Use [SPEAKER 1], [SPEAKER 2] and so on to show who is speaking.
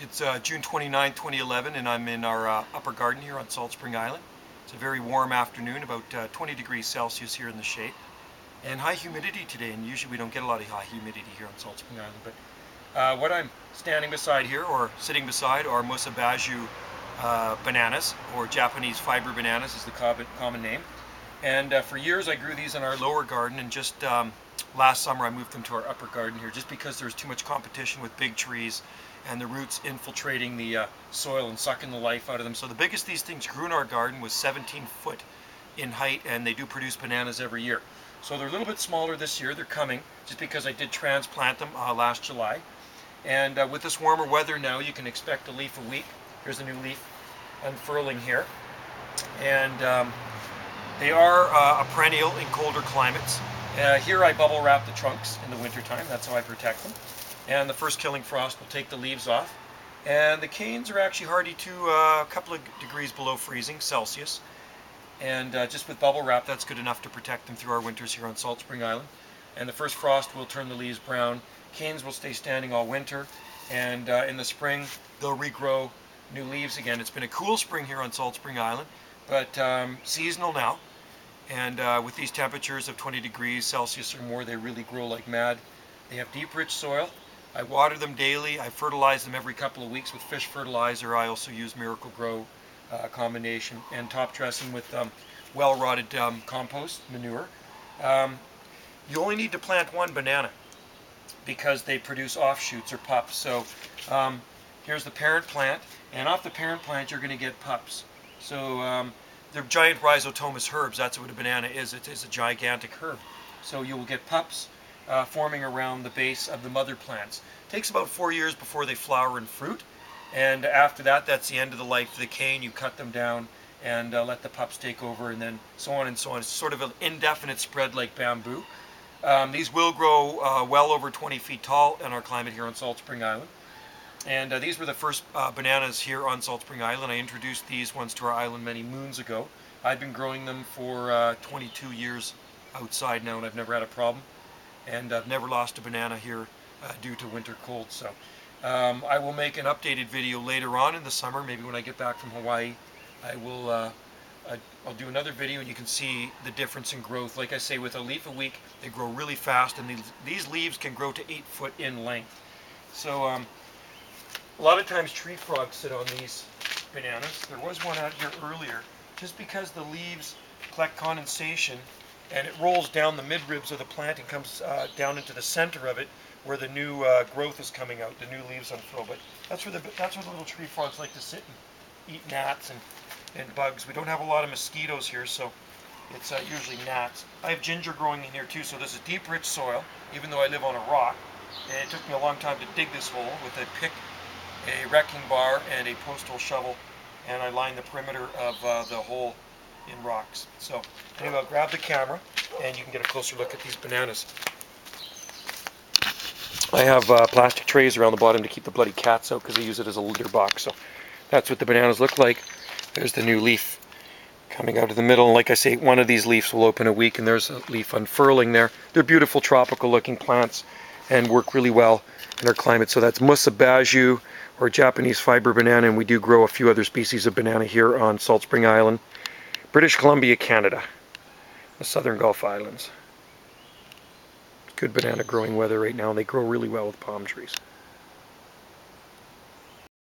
[SPEAKER 1] It's June 29, 2011, and I'm in our upper garden here on Salt Spring Island. It's a very warm afternoon, about 20 degrees Celsius here in the shade, and high humidity today, and usually we don't get a lot of high humidity here on Salt Spring Island. But what I'm standing beside here, or sitting beside, are Musabaju bananas, or Japanese fiber bananas is the common name. And for years I grew these in our lower garden, and just last summer I moved them to our upper garden here just because there was too much competition with big trees and the roots infiltrating the soil and sucking the life out of them. So the biggest these things grew in our garden was 17 foot in height, and they do produce bananas every year. So they're a little bit smaller this year. They're coming just because I did transplant them last July. And with this warmer weather now, you can expect a leaf a week. Here's a new leaf unfurling here. And they are a perennial in colder climates. Here I bubble wrap the trunks in the wintertime. That's how I protect them. And the first killing frost will take the leaves off. And the canes are actually hardy to a couple of degrees below freezing Celsius. And just with bubble wrap, that's good enough to protect them through our winters here on Salt Spring Island. And the first frost will turn the leaves brown. Canes will stay standing all winter. And in the spring, they'll regrow new leaves again. It's been a cool spring here on Salt Spring Island, but seasonal now. And with these temperatures of 20 degrees Celsius or more, they really grow like mad. They have deep, rich soil. I water them daily. I fertilize them every couple of weeks with fish fertilizer. I also use Miracle-Gro combination, and top dressing with well-rotted compost manure. You only need to plant one banana because they produce offshoots or pups. So here's the parent plant, and off the parent plant you're going to get pups. So they're giant rhizotomous herbs. That's what a banana is. It is a gigantic herb. So you will get pups forming around the base of the mother plants. It takes about 4 years before they flower and fruit, and after that, that's the end of the life of the cane. You cut them down and let the pups take over, and then so on and so on. It's sort of an indefinite spread like bamboo. These will grow well over 20 feet tall in our climate here on Salt Spring Island. And these were the first bananas here on Salt Spring Island. I introduced these ones to our island many moons ago. I've been growing them for 22 years outside now, and I've never had a problem. And I've never lost a banana here due to winter cold. So I will make an updated video later on in the summer, maybe when I get back from Hawaii. I'll do another video, and you can see the difference in growth. Like I say, with a leaf a week, they grow really fast, and these leaves can grow to 8 foot in length. So a lot of times tree frogs sit on these bananas. There was one out here earlier. Just because the leaves collect condensation and it rolls down the midribs of the plant and comes down into the center of it where the new growth is coming out, the new leaves unfurl. But that's where the little tree frogs like to sit and eat gnats and bugs. We don't have a lot of mosquitoes here, so it's usually gnats. I have ginger growing in here too, so this is deep, rich soil, even though I live on a rock. And it took me a long time to dig this hole with a pick, a wrecking bar, and a post hole shovel, and I lined the perimeter of the hole in rocks. So anyway, I'll grab the camera and you can get a closer look at these bananas. I have plastic trays around the bottom to keep the bloody cats out because I use it as a litter box. So that's what the bananas look like. There's the new leaf coming out of the middle. And like I say, one of these leaves will open a week, and there's a leaf unfurling there. They're beautiful tropical looking plants and work really well in our climate. So that's Musabaju, or Japanese fiber banana, and we do grow a few other species of banana here on Salt Spring Island, British Columbia, Canada, the Southern Gulf Islands. Good banana growing weather right now, and they grow really well with palm trees.